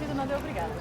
preciso não deu obrigada.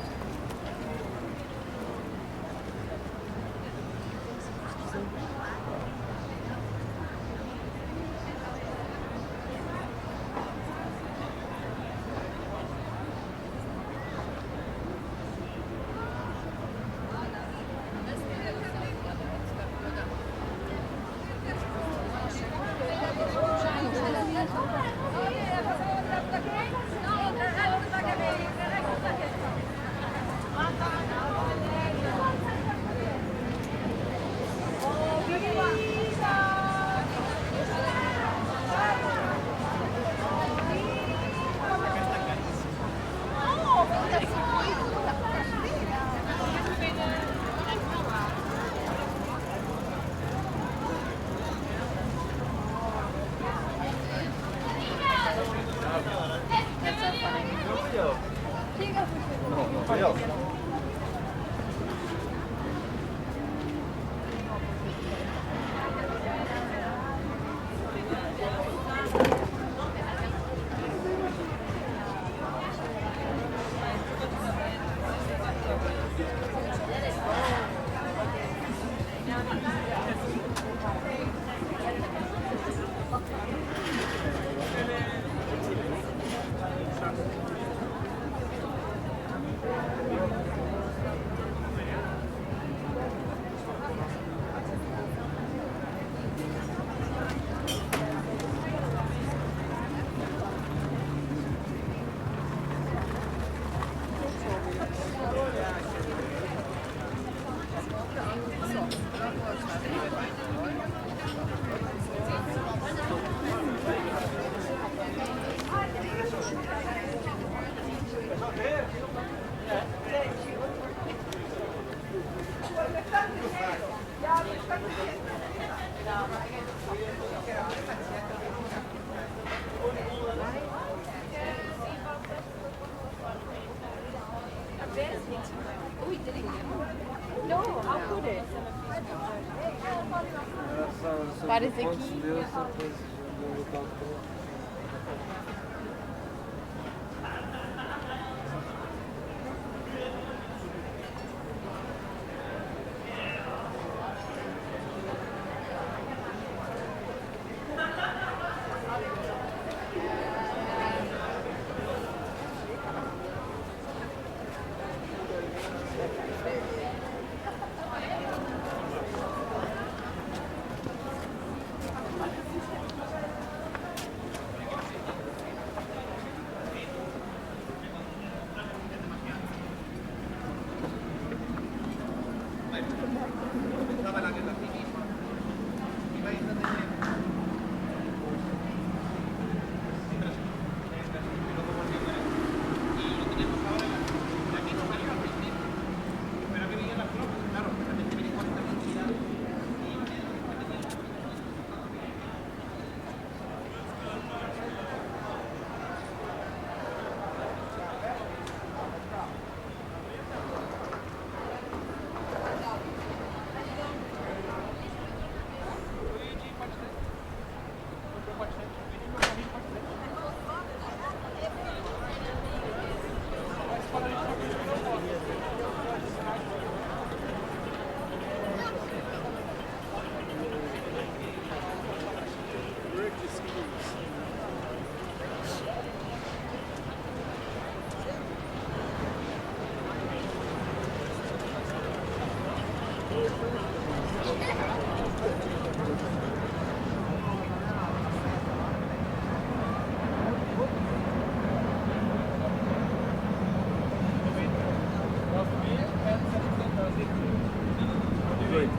Parece que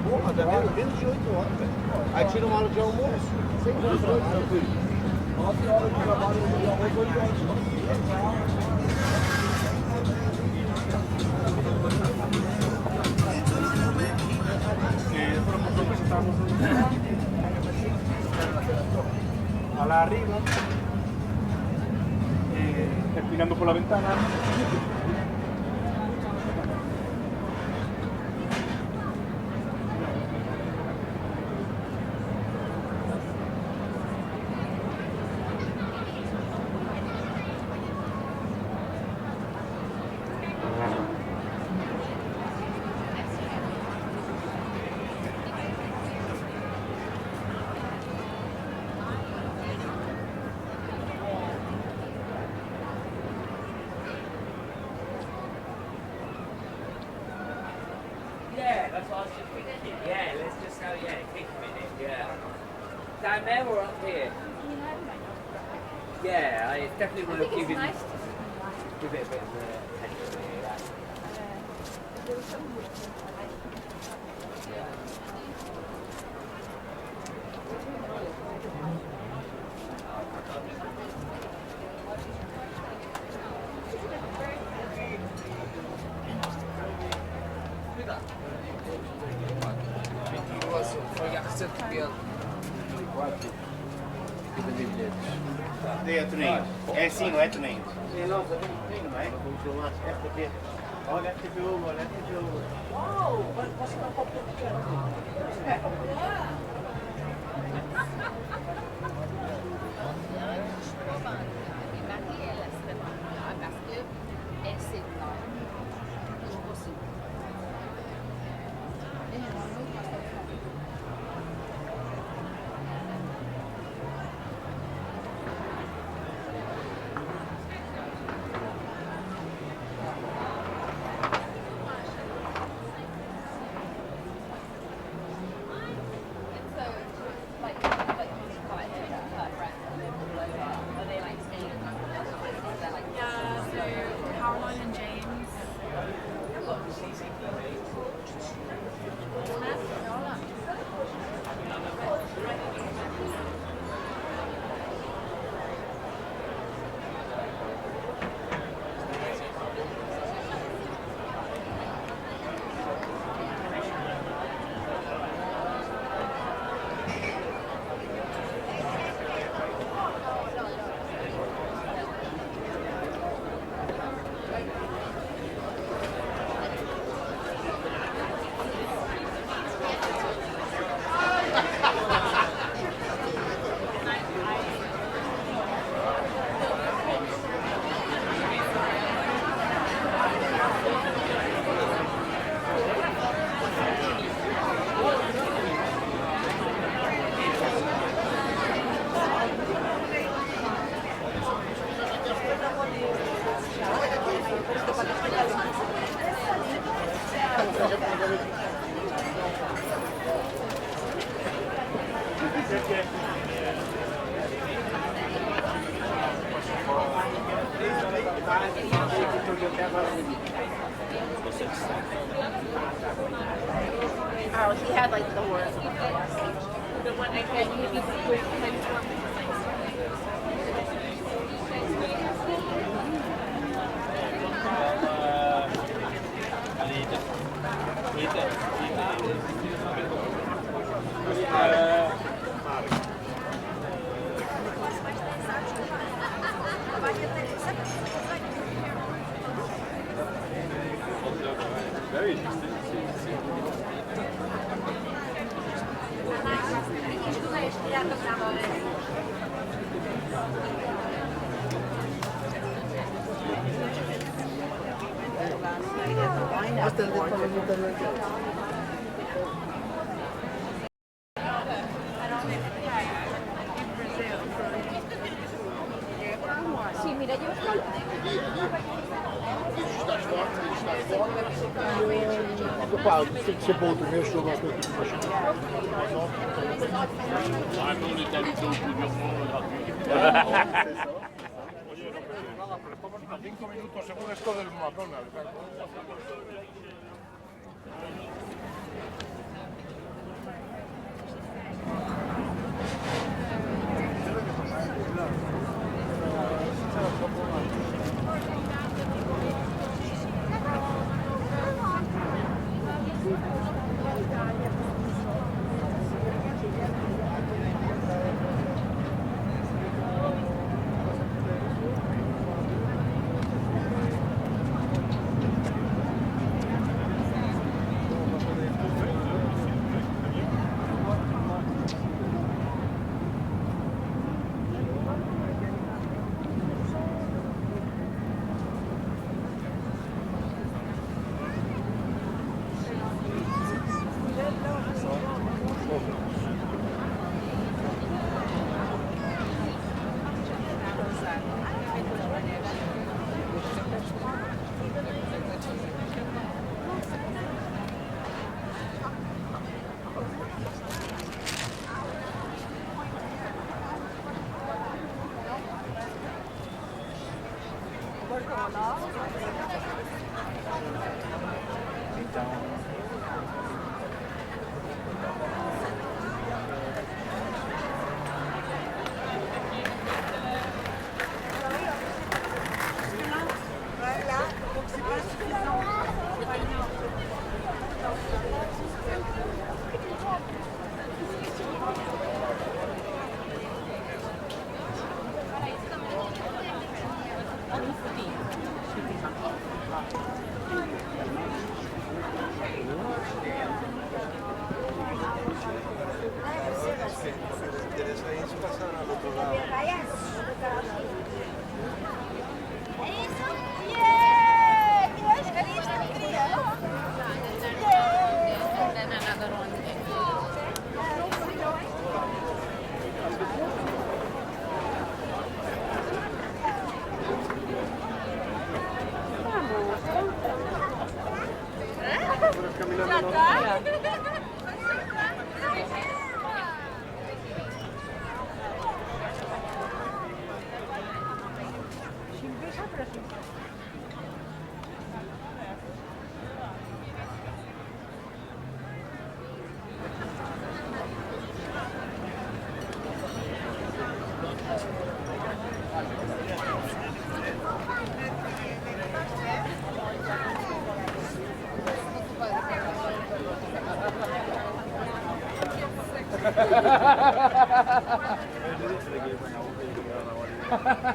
Porra, dá menos de 8 horas, velho. Aí tira uma hora de almoço. 6 horas de trabalho. 9 horas de trabalho, 8 horas de a la arriba, respirando por la ventana. Yeah, let's just go, take a minute, yeah. Down there or up here? Yeah, I definitely want to give it, nice. give it a bit of attention here. É, Toninho. É assim, não é, Toninho? Sim, não, Toninho, não é? Vamos filmar esta aqui. Olha esta filme, olha esta filme. Uau! Posso dar um pouco de Caroline and James. Oh, he had like the worst. The one I had, Very interesting. Sì, mira, yo Pá, tem que ser para outro mês, eu gosto muito de a 5 minutos según esto del McDonald's.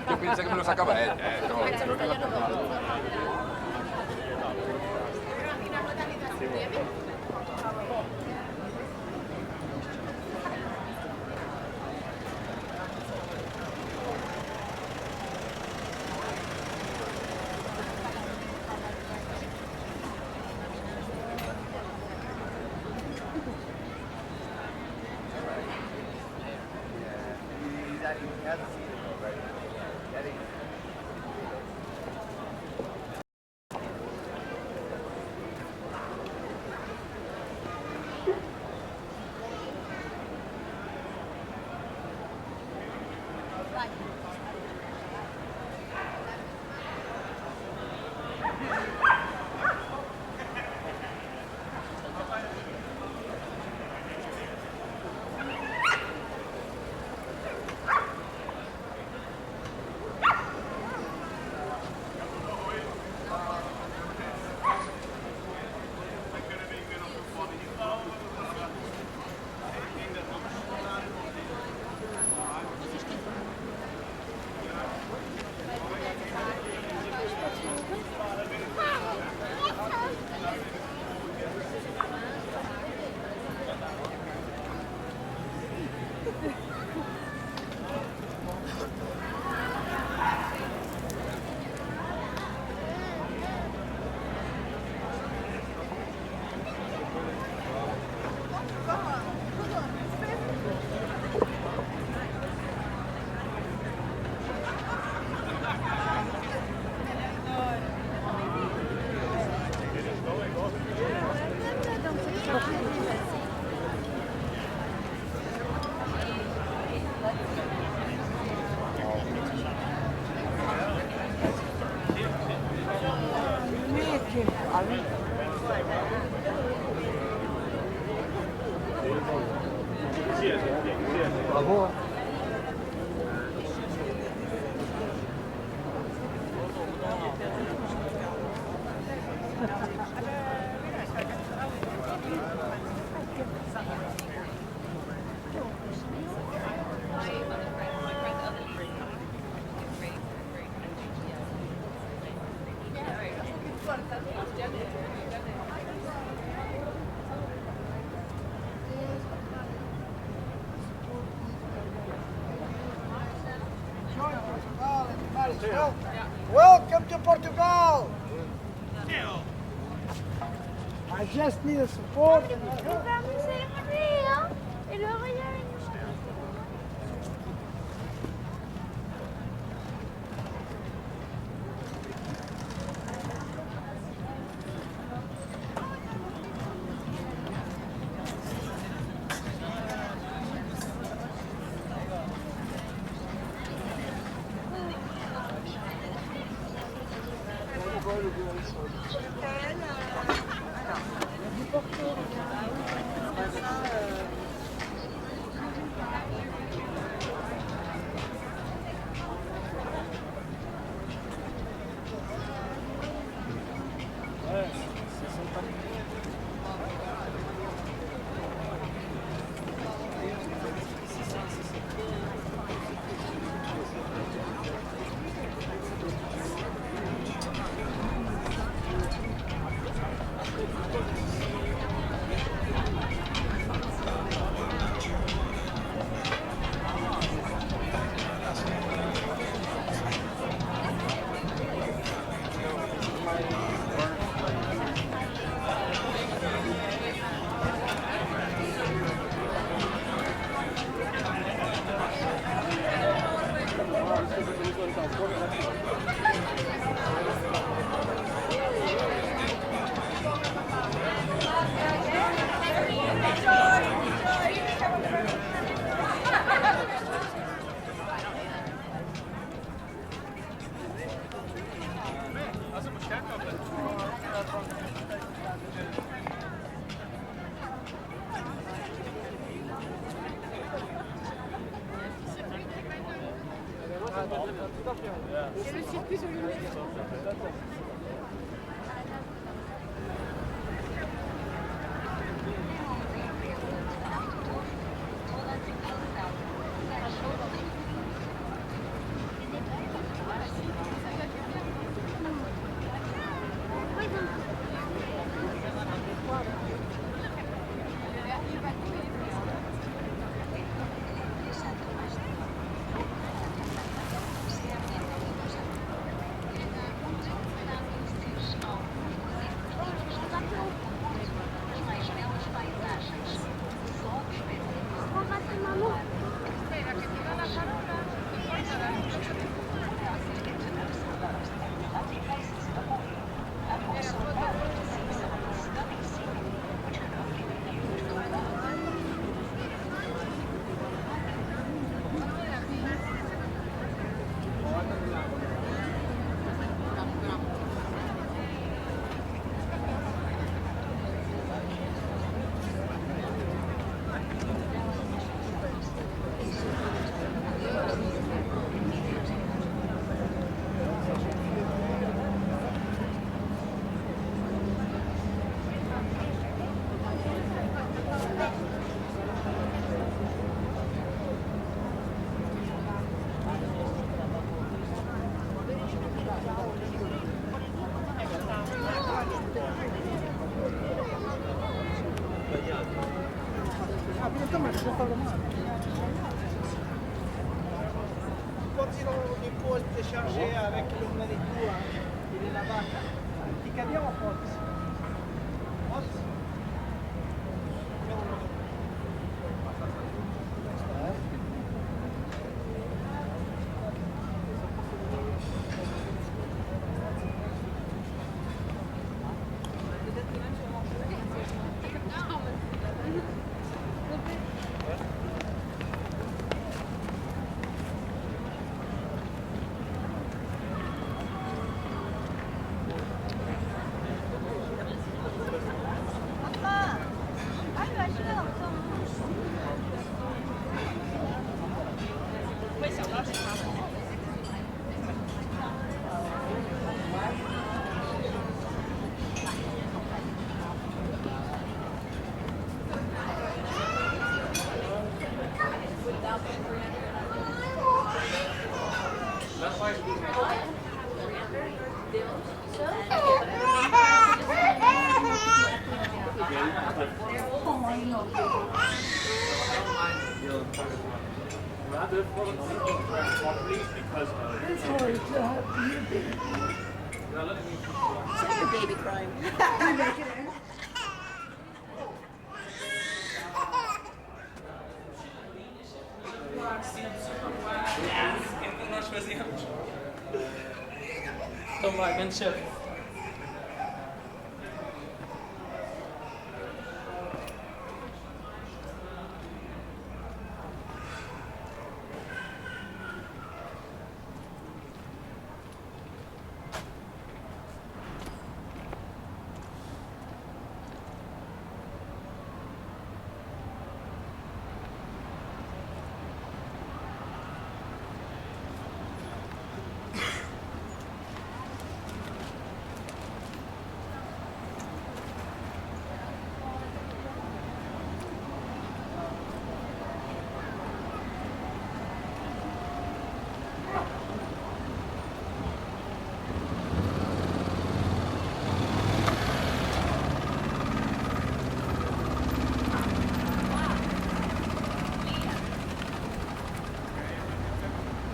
Io penso che me lo sacava Bravo. Welcome to Portugal! I just need a support. Quand il dépose déchargé avec le Manitou, il est là-bas. Il est bien en France. Rather for properly because It's like a baby crying. nós fazíamos. Então vai, grande chefe.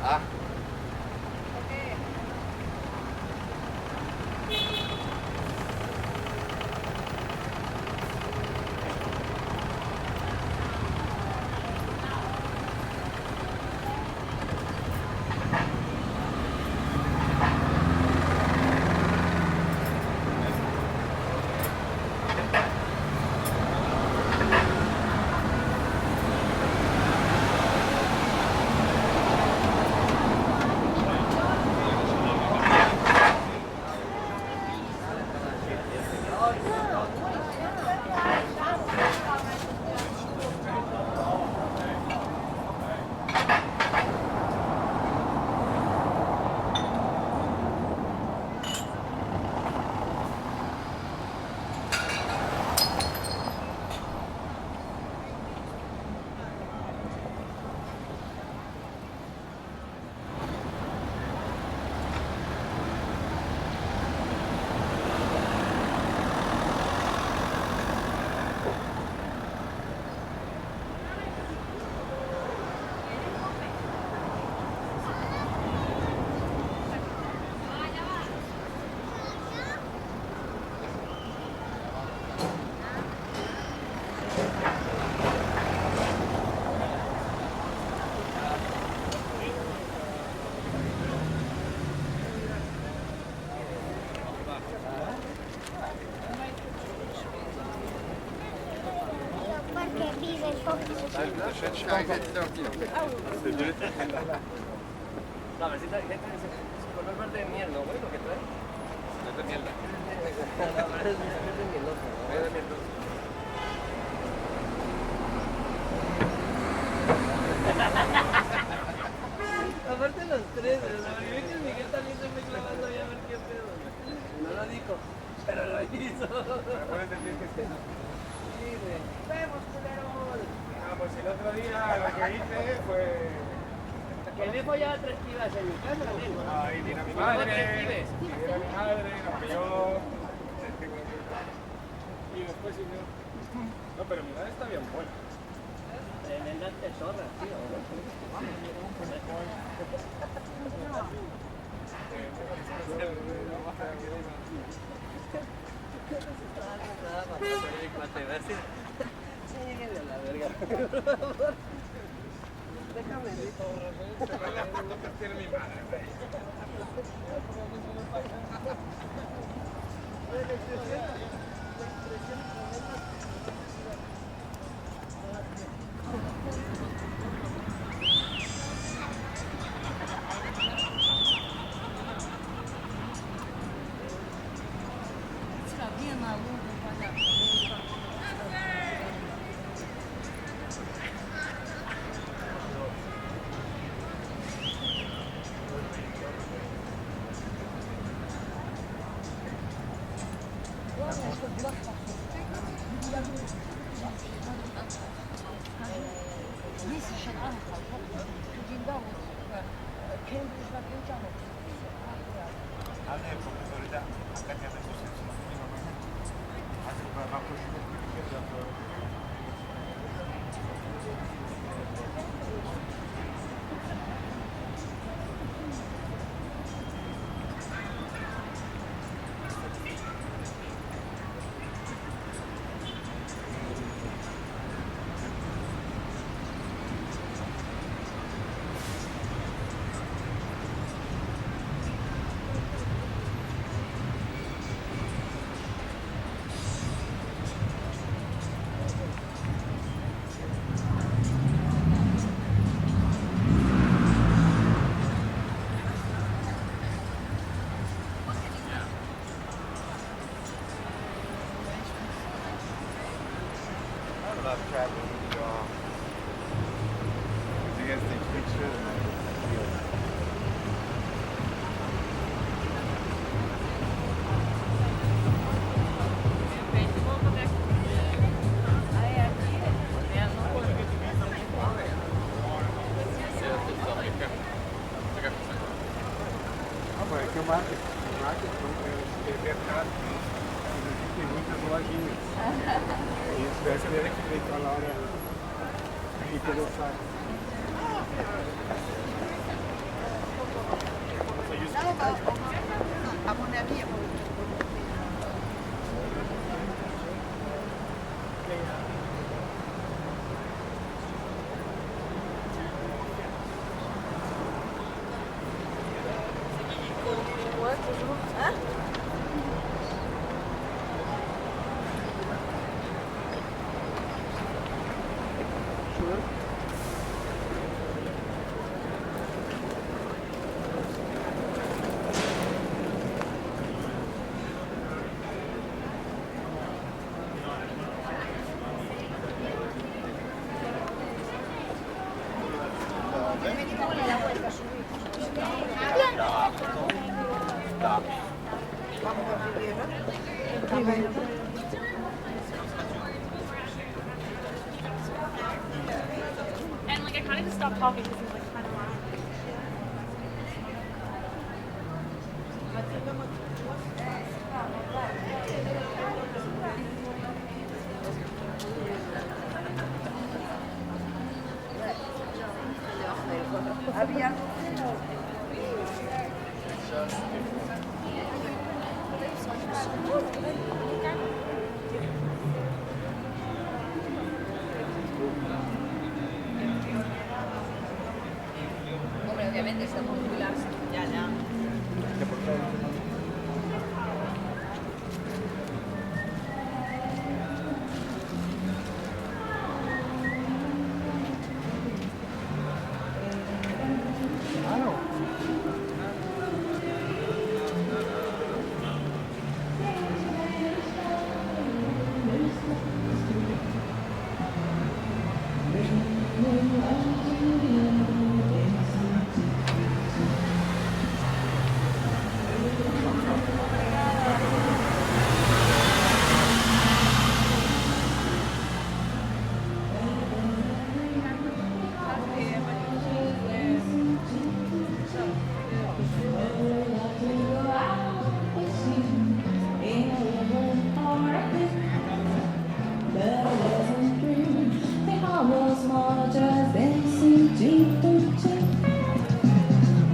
Ah. La mesita de gente es color verde de miel, ¿no? Güey, lo que trae. No es de mierda. La verdad es de mieloso. Es de mieloso. Aparte los tres, la verdad es que Miguel también se fue clavando ahí a ver qué pedo. No lo dijo, pero lo hizo. Sí, güey. ¡Vemos, culeros! Ah, pues el otro día lo que hice fue... Que me he follado 3 pibas en mi casa, amigo. Ahí viene a mi madre, viene a mi madre, nos pilló... Y después sí, no, pero mi madre está bien buena. Tremenda tesora, tío. Déjame Tiene mi madre, güey. love traveling with you all. You guys take pictures and É que o marketing é mercado, tem muitas lojinhas. Isso deve ter que feito a Laura e pelo site. À mon avis, And like I kind of just stopped talking because he was like kind of loud. hombre, obviamente, si estamos jubilados, ya, ya.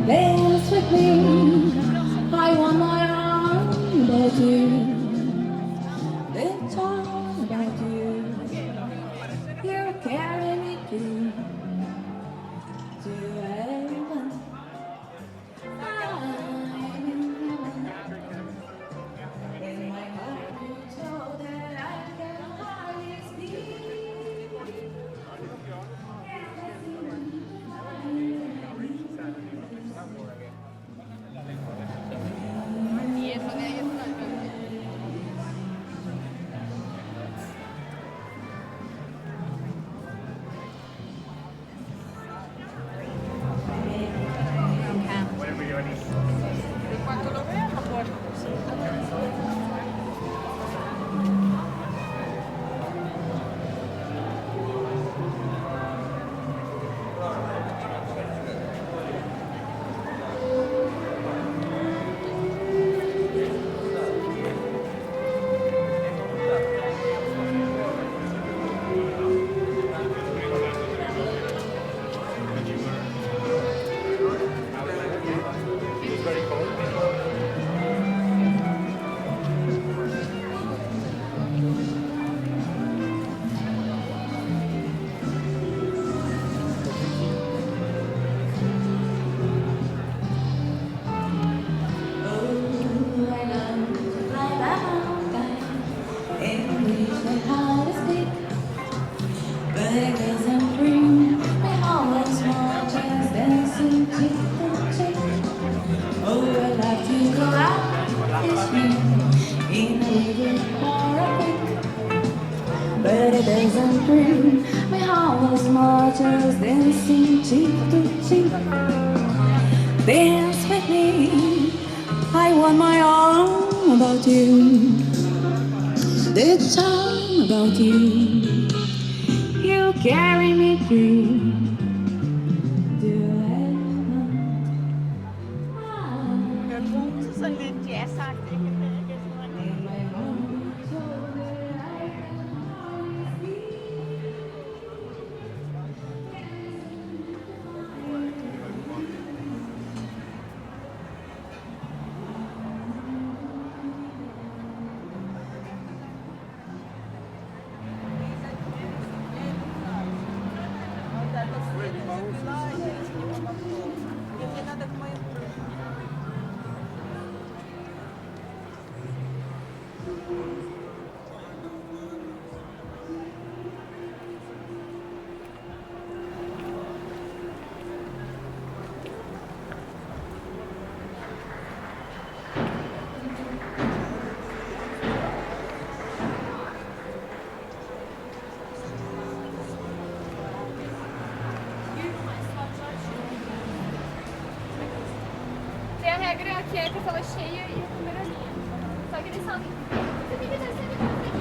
Dance with me, I want my arm about you. Let's talk about you. You carry me to heaven. I'm in heaven. In my heart you know that I can hardly speak. Y eso de ahí es una Biblia. Whatever you need. Cuando lo veas, lo puedes It's very cold. But it doesn't bring me home as much as dancing cheek to cheek. Dance with me, I want my arm about you. The time about you, you carry me through the heaven. In my home, so that I can always be. Tem a regra que é a cafela cheia e a primeira linha. Só que eles sabem. Você tem que descer depois daqui.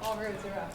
All roads are up.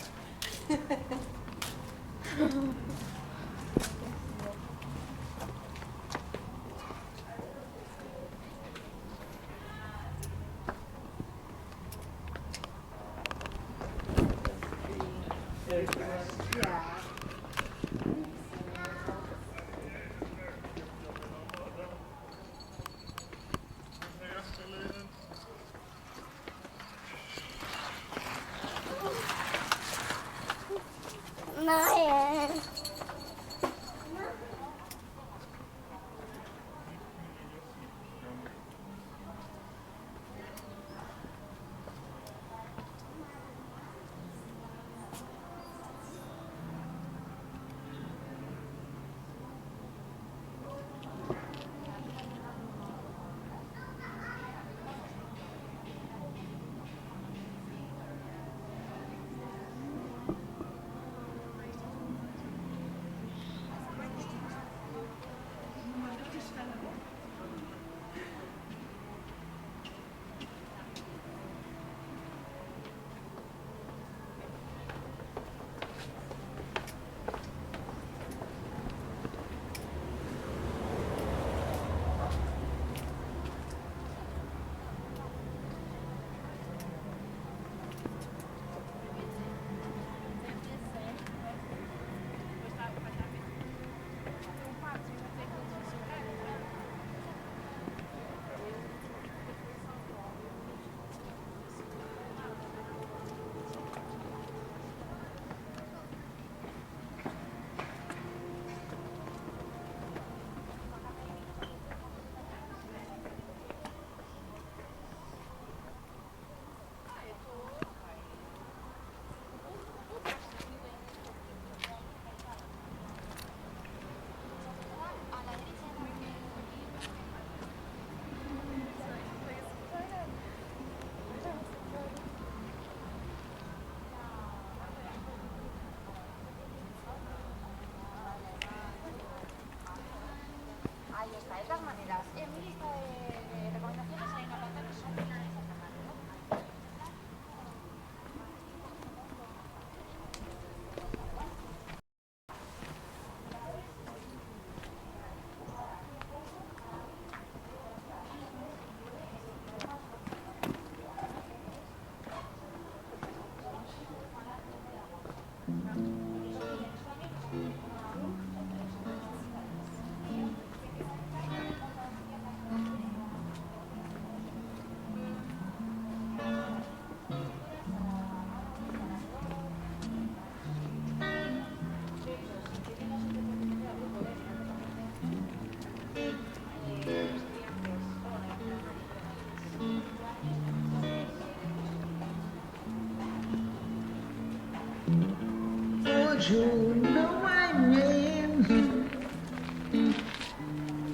Would you know my name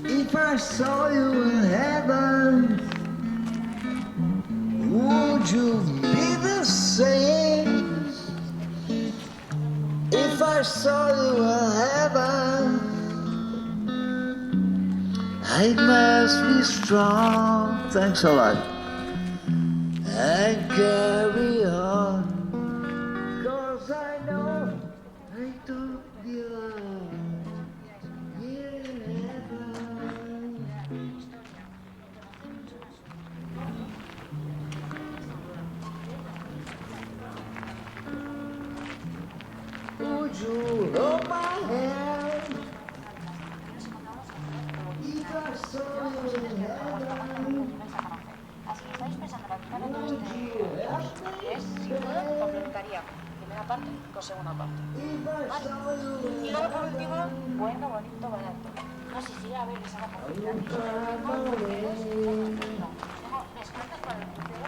if I saw you in heaven? Would you be the same if I saw you in heaven? I must be strong, thanks a lot, and carry on, 'cause I know I don't belong here in heaven. you hold my hand. If I saw you in heaven, Así que estáis pensando realizar otro curso, que es sin duda complementaría primera parte con segunda parte. ¿Vale? Y luego por último, bueno, bonito, barato. No sé si a ver, les hago por descuentos para el crucero,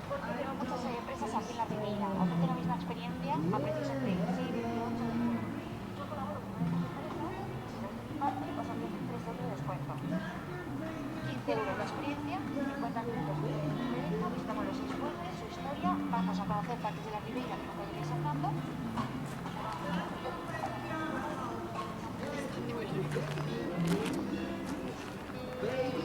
porque tengo muchas empresas aquí en la Ribeira. Ofrecen la misma experiencia a precios entre 6 y 28 euros. Yo colaboro con una empresa parte os ofrece 3 euros de descuento. 15 euros la experiencia, 50 minutos de experiencia, visitamos los 6 puentes, su historia, vamos a conocer partes de la Ribeira que nunca lleguéis andando. baby,